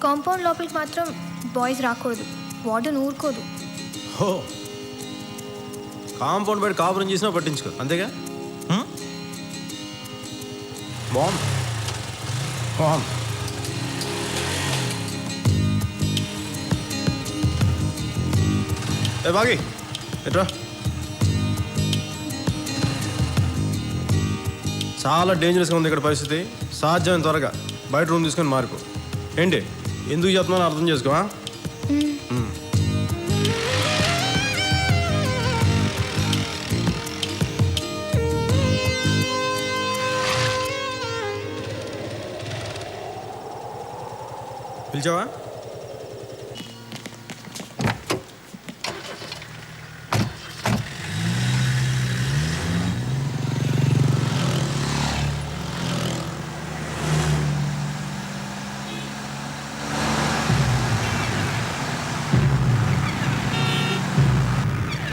Compound లోపలికి మాత్రం boys రాకూడదు, వార్డెన్ ఊరుకోదు. హో, కాంపౌండ్ బయట కాపురం చేసినా పట్టించుకో, అంతేగా. బాగుంది బాగుంది. ఏ బాగి ఎట్రా, చాలా డేంజరస్గా ఉంది ఇక్కడ పరిస్థితి. సాధ్యమైన త్వరగా బయట రూమ్ తీసుకొని మారిపో. ఏంటి ఎందుకు చెప్తున్నానో అర్థం చేసుకో. పిలిచావా?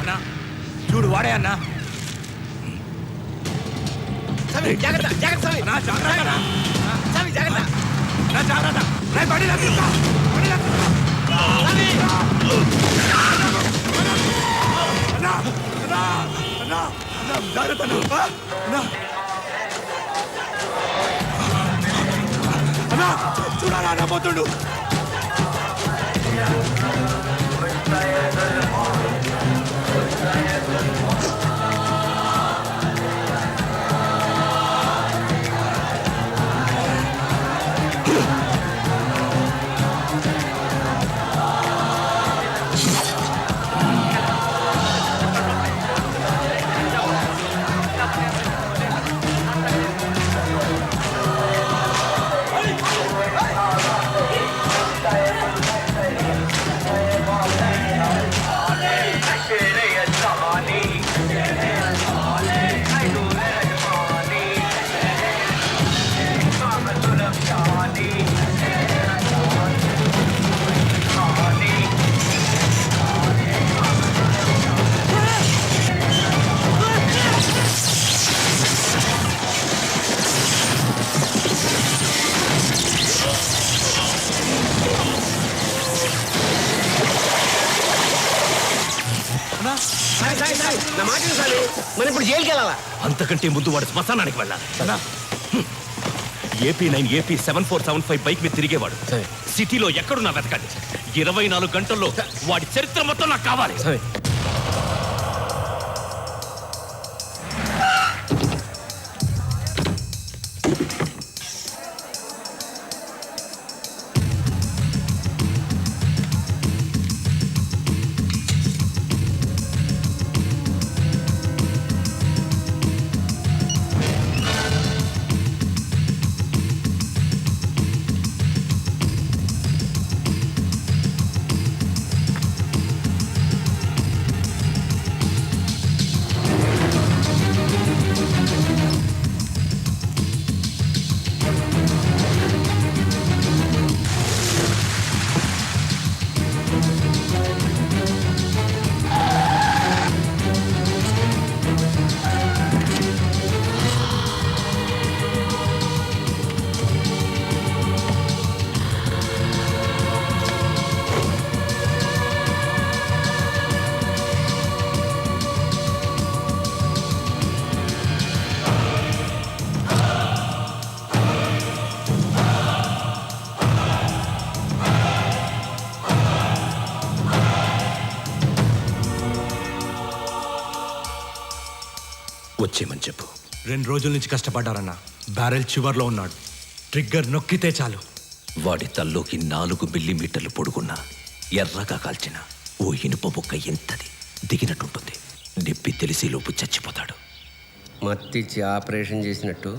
అన్నా చూడు వాడే అన్నా. జాగ్రత్త జాగ్రత్త నా జాగ్రత్త జాగ్రత్త నా జాగ్రత్త రే బడి లాగుతా బడి లాగుతా అన్నా అన్నా అన్నా అన్నా జాగ్రత్త అన్నా అన్నా చూడాలా అన్నా పోతుండు. మనం ఇప్పుడు జైలుకి వెళ్ళాలా? అంతకంటే ముందు వాడు శ్మశానానికి వెళ్ళాలి. AP9 AP 7475 బైక్ మీద తిరిగేవాడు. సిటీలో ఎక్కడున్నా వెతకండి. 24 గంటల్లో వాడి చరిత్ర మొత్తం నాకు కావాలి. వచ్చేయమని చెప్పు. 2 రోజుల నుంచి కష్టపడ్డారన్న. బ్యారెల్ చివర్లో ఉన్నాడు. ట్రిగ్గర్ నొక్కితే చాలు. వాడి తల్లోకి 4 మిల్లీమీటర్లు పొడుగున్న ఎర్రగా కాల్చిన ఓ ఇనుప బొక్క ఎంతది దిగినట్టుంటుంది. నొప్పి తెలిసేలోపు చచ్చిపోతాడు. మత్తిచ్చి ఆపరేషన్ చేసినట్టు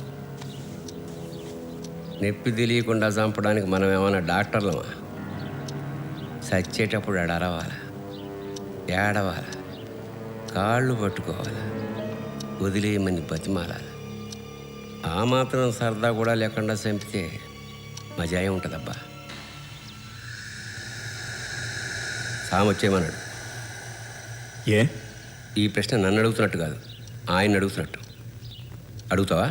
నొప్పి తెలియకుండా చంపడానికి మనం ఏమైనా డాక్టర్లమా? చచ్చేటప్పుడు అడరవాలా, ఏడవాలా, కాళ్ళు పట్టుకోవాలా, వదిలేయమని బతిమాలాలి. ఆ మాత్రం సరదా కూడా లేకుండా చంపితే మజాయం ఉంటుందబ్బా. సామొచ్చేయమన్నాడు. ఏ? ఈ ప్రశ్న నన్ను అడుగుతున్నట్టు కాదు, ఆయన అడుగుతున్నట్టు. అడుగుతావా?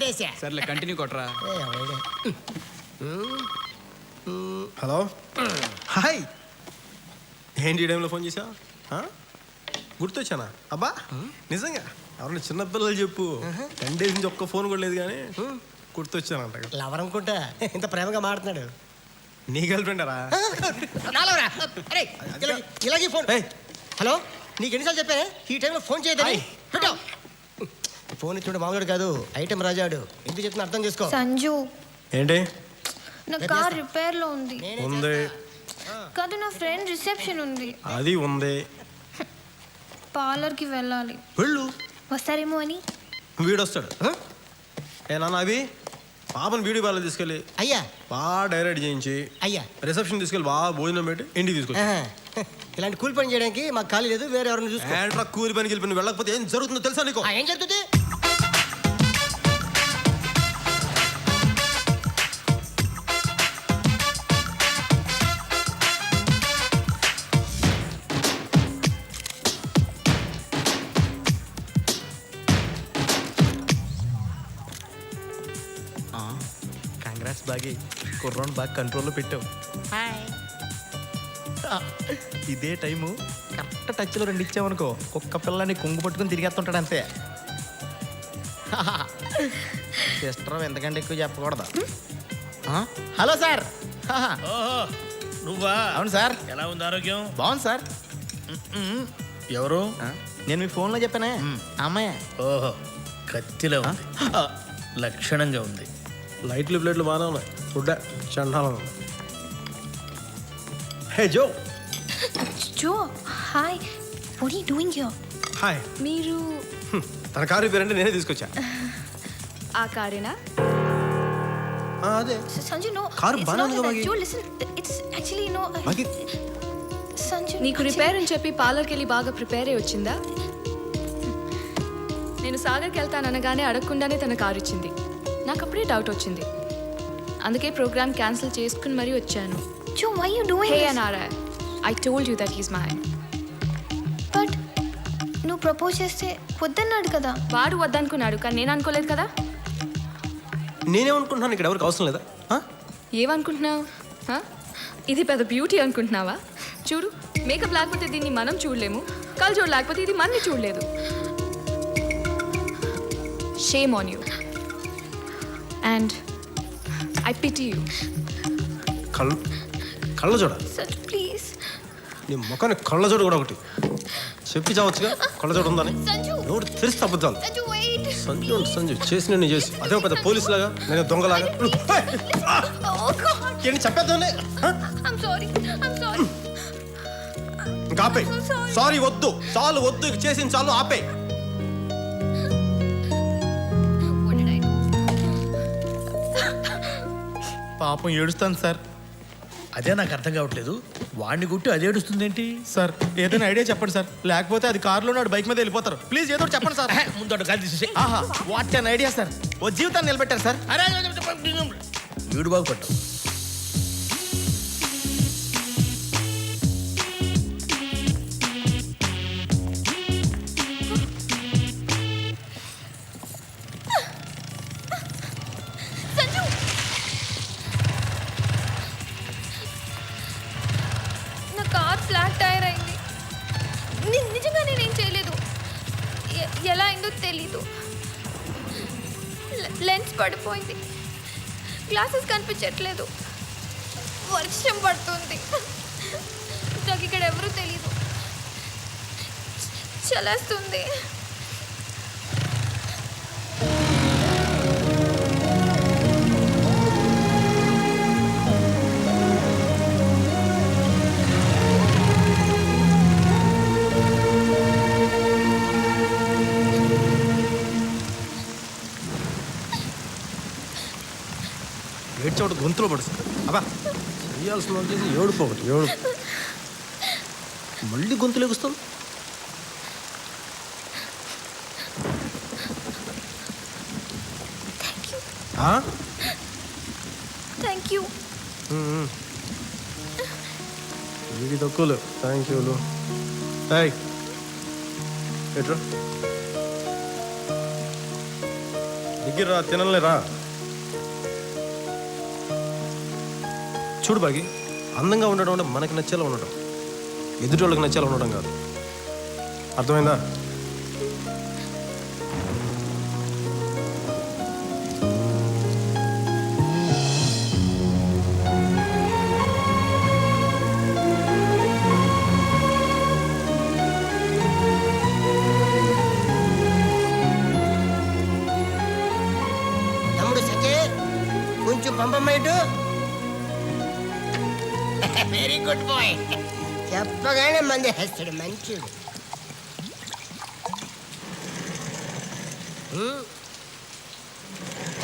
కొట్టేసా. సర్లే కంటిన్యూ కొట్టరా. హలో హాయ్, ఏంటి ఈ టైంలో ఫోన్ చేసా? గుర్తొచ్చానా? అబ్బా నిజంగా ఎవరన్నా చిన్నపిల్లలు చెప్పు. 10 days నుంచి ఒక్క ఫోన్ కూడా లేదు కానీ గుర్తొచ్చానంట. లవర్ అనుకుంటా ఇంత ప్రేమగా మాడుతున్నాడు. నీ గర్ల్ ఫ్రెండరా? నాలవరా? అరే ఇలాగే ఫోన్. హలో, నీకు ఎన్నిసార్లు చెప్పానే ఈ టైంలో ఫోన్ చేయదని? పెట్టావు ఫోన్ ఇచ్చుంటే మామూలు కాదు, ఐటెం రాజాడు. ఎందుకు చెప్తున్నా అర్థం చేసుకో. సంజు, ఏంటి? నా కార్ రిపేర్ లో ఉంది. ఉంది. కాదు, నా ఫ్రెండ్ రిసెప్షన్ ఉంది. అది ఉంది. పార్లర్ కి వెళ్ళాలి. వెళ్ళు. వస్తారేమో అని. వీడొస్తాడు. ఏ నాన్న అవి పాపను బ్యూటీ పార్లర్ తీసుకెళ్ళి అయ్యా బాగా డైరెక్ట్ చేయించి అయ్యా రిసెప్షన్ తీసుకెళ్ళి బాగా భోజనం పెట్టి ఇంటికి తీసుకొచ్చి. ఇలాంటి కూలి పని చేయడానికి మాకు ఖాళీ లేదు, వేరే ఎవరిని చూసుకో. ఏంట్రా కూలి పనికి వెళ్ళి వెళ్ళకపోతే ఏం జరుగుతుందో తెలుసా నీకు? ఏం జరుగుతుంది? కంగ్రాట్స్ బాగి, కుర్రోని బాగా కంట్రోల్లో పెట్టావు. ఇదే టైము కరెక్ట్ టచ్లో 2 ఇచ్చావనుకో, ఒక్క పిల్లని కొంగు పట్టుకుని తిరిగేస్తుంటాడు అంతే. సిస్టర్ ఎంతకంటే ఎక్కువ చెప్పకూడదు. Hello sir. ఓహో నువ్వా? అవును సార్. ఎలా ఉంది ఆరోగ్యం? బాగుంది సార్. ఎవరు? నేను మీ ఫోన్లో చెప్పానే, అమ్మాయి. ఓహో కత్తిలో ఉంది, లక్షణంగా ఉంది. లైట్లు ప్లేట్లు బాగానే ఉన్నాయి, ఫుడ్ చండాలం. Hey Jo. Jo, hi. What are you doing here? Hi. మీరు తన కారు రిపేర్ అంటే నేనే తీసుకొచ్చా. ఆ కారేనా? అదే. సంజు, నో. కారు బాగానే ఉంది బాగి. జో, లిసన్, ఇట్స్ యాక్చువల్లీ నో. బాగి సంజు, నీకు రిపేర్ అని చెప్పి పార్లర్కి వెళ్ళి బాగా ప్రిపేర్ అయి వచ్చిందా? నేను సాగర్కి వెళ్తాననగానే అడగకుండానే తన కారు ఇచ్చింది. నాకు అప్పుడే డౌట్ వచ్చింది, అందుకే ప్రోగ్రామ్ క్యాన్సిల్ చేసుకుని మరీ వచ్చాను. Jo, why you doing hey this? అనారా, I told you that he's mine. But నువ్వు ప్రపోజ్ చేస్తే వద్దన్నాడు కదా. వాడు వద్దనుకున్నాడు, కానీ నేను అనుకోలేదు కదా. నేనేమనుకుంటున్నాను, ఇక్కడ ఎవరికి అవసరం లేదా? ఏమనుకుంటున్నావు? ఇది పెద్ద బ్యూటీ అనుకుంటున్నావా? చూడు, మేకప్ లేకపోతే దీన్ని మనం చూడలేము, కళ్ళజోడు లేకపోతే ఇది మనని చూడలేదు. Shame on you and I pity you. కళ్ళ చూడ. సంజు, ప్లీజ్. నీ ముఖాన్ని కళ్ళ చూడ కూడా ఒకటి చెప్పి చావచ్చుగా, కళ్ళ చూడ ఉందని. సంజు, నోరు తెరిస్తే అబద్ధాలు. సంజు, wait. సంజు సంజు చేసి నేను చేసి అదే పెద్ద పోలీస్ లాగా, నేను దొంగలాగా. Oh God. ఏంటి చెప్పేద్దానే? I'm sorry. I'm sorry. ఇంకా ఆపే. I'm so sorry. సారీ వద్దు, చాలు వద్దు, ఇక చేసిన చాలు, ఆపే. What did I do? పాపం ఏడుస్తాను సార్. అదే నాకు అర్థం కావట్లేదు, వాడిని గుట్టి అది ఏడుస్తుంది ఏంటి? సార్ ఏదైనా ఐడియా చెప్పండి సార్, లేకపోతే అది కారులో నాడు బైక్ మీద వెళ్ళిపోతారు. ప్లీజ్ ఏదో ఒకటి చెప్పండి సార్. ముందు అటు గాలి తీసేసి. ఆహా, వాట్ అన్ ఐడియా సార్. ఓ జీవితాన్ని నిలబెట్టారు సార్. అరే వీడు బాగుపడ్డావు. సంజు, నా కార్ ఫ్లాట్ టైర్ అయింది. నిజంగా నేనేం చేయలేదు. ఎలా అయిందో తెలీదు. లెన్స్ పడిపోయింది, గ్లాసెస్ కనిపించట్లేదు, వర్షం పడుతుంది, నాకు ఇక్కడ ఎవరూ తెలీదు, చలేస్తుంది. ఏడ్చోడు గొంతులో పడుతుంది. అబ్బా చేయాల్సిన వాళ్ళు చేసి ఏడుపు ఒకటి ఏడుపు. మళ్ళీ గొంతులు ఎగుస్తాం. Thank you. ఇది తక్కువలే థ్యాంక్ యూలు. ఎట్రా దగ్గర రా, తినలేరా? చూడు బాగి, అందంగా ఉండడం అంటే మనకి నచ్చేలా ఉండడం, ఎదుటి వాళ్ళకి నచ్చేలా ఉండడం కాదు. అర్థమైందా? తమ్ముడు సకే కొంచెం పంపమ్మేటు. Very good bye. చెప్పగానే మంది వేస్తాడు మంచిడు.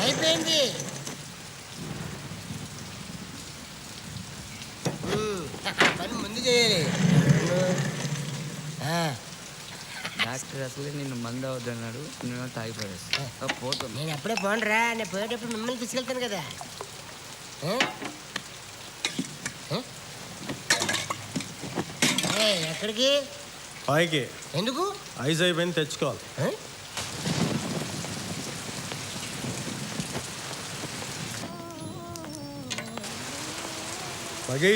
అయిపోయింది. పని ముందు చేయాలి. డాక్టర్ అసలే నిన్ను మందు అవద్దన్నాడు, నేను తాగిపోయేస్తా పోతాను. నేను ఎప్పుడే పోనరా, నేను పోయేటప్పుడు మిమ్మల్ని తీసుకెళ్తాను కదా. ఎక్కడికి? పైకి. ఎందుకు? ఐజ్ అయిపోయింది, తెచ్చుకోవాలి. బాగి,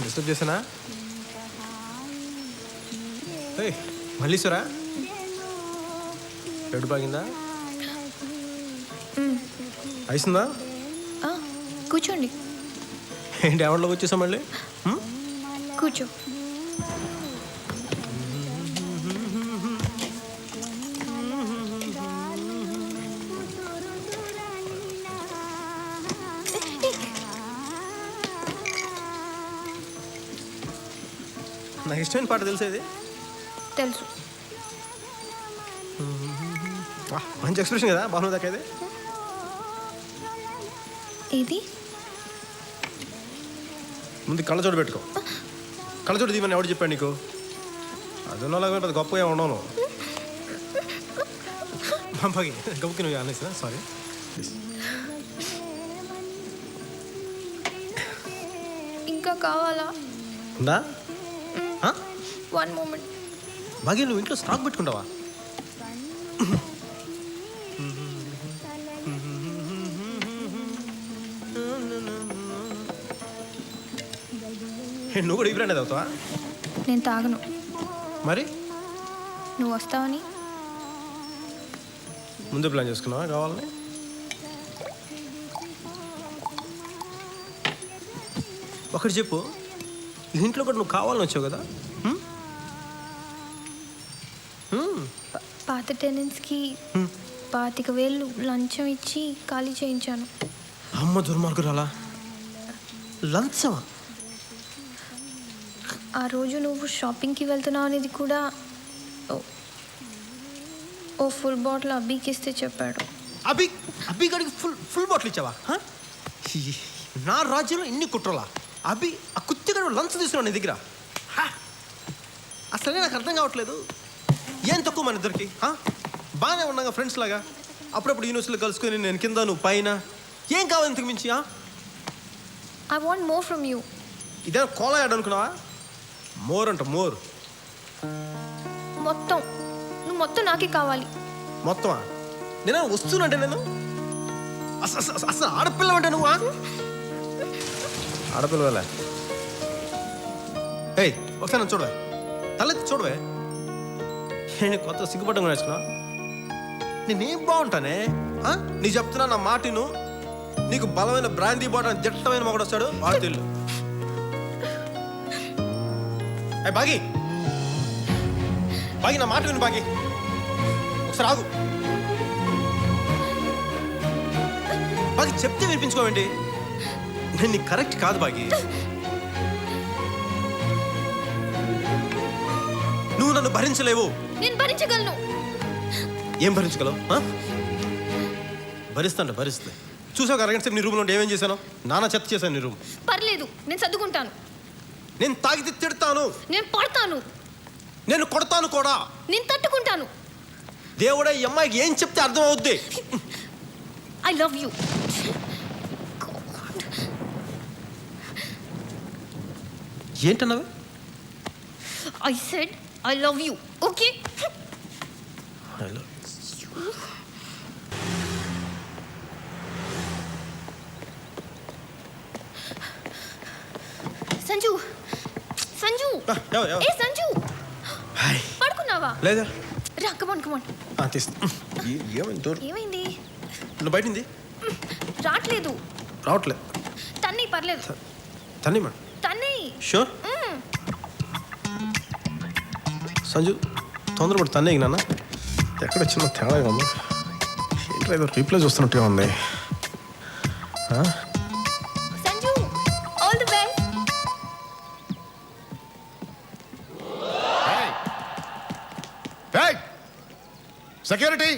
డిస్టర్బ్ చేసానా? మల్లీశ్వరా, ఎడు బాగిందా? అయిస్తుందా? కూర్చోండి. ఏంటి ఎవరిలోకి వచ్చేసా మళ్ళీ? కూర్చో. నాకు ఇష్టమైన పాట తెలిసేది. తెలుసు. మంచి ఎక్స్ప్రెషన్ కదా బాను దాకా. ఇది ముందు కళ్ళజోడు పెట్టుకో. కళ్ళజోడు దీవని ఎవడు చెప్పాడు నీకు? అదన్నలాగా పెద్ద గొప్పగా ఉండవు. పంపకి గొప్పకి నువ్వు అనేసా? సారీ. ఇంకా కావాలా? ఉందా? One moment. బాగా నువ్వు ఇంట్లో స్టాక్ పెట్టుకుంటావా? నువ్వు కూడా ఈ బ్రాండ్ అవుతావా? నేను తాగను. మరి నువ్వు వస్తావని ముందు ప్లాన్ చేసుకున్నావా కావాలని? ఒకటి చెప్పు, ఇంట్లో కూడా నువ్వు కావాలని వచ్చావు కదా? పాత టెనెంట్స్కి 25,000 లంచం ఇచ్చి ఖాళీ చేయించాను. అమ్మ దుర్మార్గురాలా, లంచమా? ఆ రోజు నువ్వు షాపింగ్కి వెళ్తున్నావు అనేది కూడా ఓ ఫుల్ బాటిల్ అబ్బీకి ఇస్తే చెప్పాడు. అబ్బి గడికి ఫుల్ బాటిల్ ఇచ్చావా? నా రాజ్యంలో ఇన్ని కుట్రలా? అబ్బి ఆ కుత్తిగడు లంచ్ తీసుకున్నావు నీ దగ్గర? అసలే నాకు అర్థం కావట్లేదు. ఏం తక్కువ మన ఇద్దరికి? బాగానే ఉన్నాగా ఫ్రెండ్స్ లాగా, అప్పుడప్పుడు యూనివర్సిటీలో కలుసుకొని నేను కింద నువ్వు పైన. ఏం కావాలి ఇంతకు మించి? I want more from you. ఇదే కోలా యాడ్ అనుకున్నావా? మోర్ అంట మోర్. మొత్తం నువ్వు మొత్తం నాకే కావాలి. మొత్తమా? నేను వస్తున్నంటే నేను అసలు ఆడపిల్ల అంటే నువ్వు ఆడపిల్లలే. ఏయ్ ఒకసారి నన్ను చూడవే, తలెత్తి చూడవే. నేను కొత్త సిగ్గుపడ్డం నేర్చుకున్నా. నేనేం బాగుంటానే? నీ చెప్తున్నా నా మాటిను. నీకు బలమైన బ్రాందీ బాటిల్ దిట్టమైన మొగడు వస్తాడు, వాడు తెలు. బాగి బాగి నా మాట విను బాగి, ఒకసారి ఆగు. బాగి చెప్తే వినిపించుకోవేంటి? నేను నీకు కరెక్ట్ కాదు బాగి. నువ్వు నన్ను భరించలేవు. నేను భరించగలను. ఏం భరించగలవు? భరిస్తా. చూసావు అరగంట సేపు నీ రూమ్లో ఉంటే ఏమేం చేశాను? నానా చెత్త చేశాను నీ రూమ్. పర్లేదు, నేను సర్దుకుంటాను. నేను తాగితే తిడతాను, నేను పడతాను, నేను కొడతాను కూడా. నేను తట్టుకుంటాను. దేవుడే ఈ అమ్మాయికి ఏం చెప్తే అర్థం అవుద్ది. I love you. ఏంటన్నావే? I said I love you. Okay? I love you. ఏ సంజు హాయ్ పడుకున్నావా? లేదా రా కమాన్ కమాన్. తీస్తా ఏమైంది డోర్ ఏమైంది? నువ్వు బయటింది రావట్లేదు. రావట్లేదు తన్ని పర్లేదు. తన్ని మేడం తన్ని. షూర్ సంజు తొందరపడి తన్నే నాన్న ఎక్కడ చిన్న తేడాగా ఉంది ఏంటో ఏదో రీప్లై చూస్తున్నట్టుగా ఉంది Sanju all the best. Security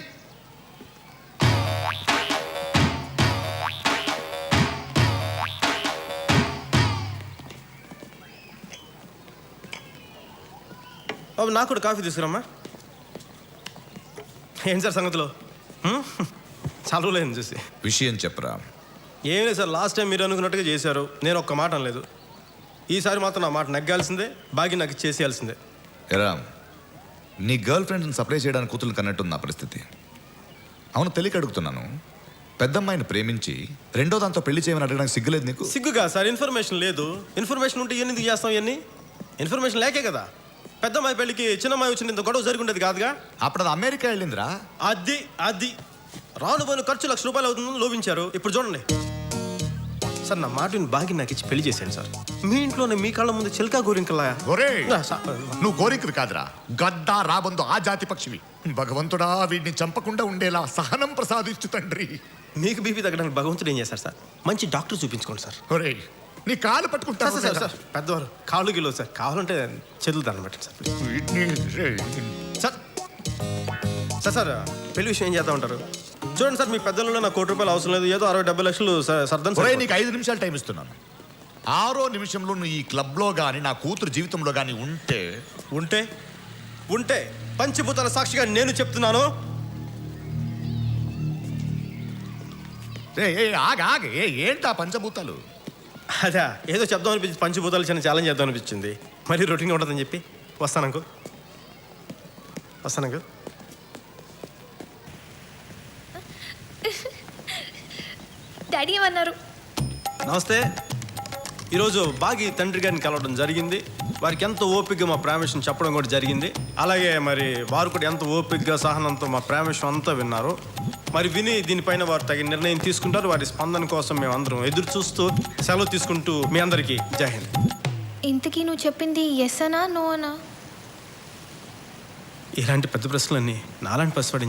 బాబు నాకు కూడా కాఫీ తీసుకురమ్మా. ఏం సార్ సంగతిలో చాలా రోజులైంది చూసి. విషయం చెప్పరా. ఏం లేదు సార్, లాస్ట్ టైం మీరు అనుకున్నట్టుగా చేశారు, నేను ఒక్క మాట అనలేదు. ఈసారి మాత్రం నా మాట నెగ్గాల్సిందే, బాగి నాకు చేసేయాల్సిందే. ఎరా నీ గర్ల్ ఫ్రెండ్ని సప్లై చేయడానికి కూతురు కన్నట్టుంది నా పరిస్థితి. అవును తెలియక అడుగుతున్నాను, పెద్దమ్మాయిని ప్రేమించి రెండో దాంతో పెళ్లి చేయమని అడగడానికి సిగ్గులేదు నీకు? సిగ్గుగా సార్, ఇన్ఫర్మేషన్ లేదు. ఇన్ఫర్మేషన్ ఉంటే ఎందుకు చేస్తాం ఇవన్నీ? ఇన్ఫర్మేషన్ లేకే కదా పెద్దమ్మాయి పెళ్లికి చిన్నమ్మాయి వచ్చిన ఇంత గొడవ జరిగి ఉండేది కాదుగా. అప్పుడు అది అమెరికా వెళ్ళిందిరా. అది రాను పోయిన ఖర్చు ₹1,00,000 అవుతుందని లోపించారు. ఇప్పుడు చూడండి సార్, నా మాటని బాగి నాకు ఇచ్చి పెళ్లి చేశాను సార్. మీ ఇంట్లోనే మీ కళ్ళ ముందు చిలకా గోరింకలా. నువ్వు గోరింకులు కాదురా, గద్దా రాబందు ఆ జాతి పక్షివి. భగవంతుడా వీడిని చంపకుండా ఉండేలా సహనం ప్రసాదించు తండ్రి. మీకు బీపీ తగ్గడానికి భగవంతుడు ఏం చేశారు సార్? మంచి డాక్టర్ చూపించుకోండి సార్. ఒరే నీ కాలు పట్టుకుంటా సార్ సార్ పెద్దవారు కాళ్ళు గిలో సార్, కావాలంటే చేతులు దండం పెట్టండి sir please. Sir sir sir పెళ్లి విషయం ఏం చేద్దాం ఉంటారు? చూడండి సార్, మీ పెద్దలలో నాకు ₹1,00,000 అవసరం లేదు, ఏదో 60-70 లక్షలు సర్దన్ సార్. నీకు 5 నిమిషాలు టైం ఇస్తున్నాను. 6వ నిమిషంలో నువ్వు ఈ క్లబ్లో కానీ నా కూతురు జీవితంలో కానీ ఉంటే ఉంటే ఉంటే పంచభూతాల సాక్షిగా నేను చెప్తున్నాను. ఏంటా పంచభూతాలు? అదే ఏదో చెప్దాం అనిపించింది, పంచభూతాలు చిన్న ఛాలెంజ్ చేద్దాం అనిపించింది. మరీ రొటీన్గా ఉంటుందని చెప్పి వస్తాను. డాడీ ఏమన్నారు? నమస్తే. ఈరోజు బాగి తండ్రి గారిని కలవడం జరిగింది. వారికి ఎంత ఓపికగా మా ప్రేమ విషయం చెప్పడం కూడా జరిగింది. అలాగే మరి వారు కూడా ఎంత ఓపికగా సహనంతో మా ప్రేమ విషయం అంతా విన్నారు. మరి విని దీనిపైన వారు తగిన నిర్ణయం తీసుకుంటారు. వారి స్పందన కోసం మేము అందరం ఎదురు చూస్తూ సెలవు తీసుకుంటూ మీ అందరికీ జై హింద్. ఇంతకీ నువ్వు చెప్పింది ఎస్ అనా నో అనా? ఇలాంటి పెద్ద ప్రశ్నలన్నీ నాలాంటి పసివాడిని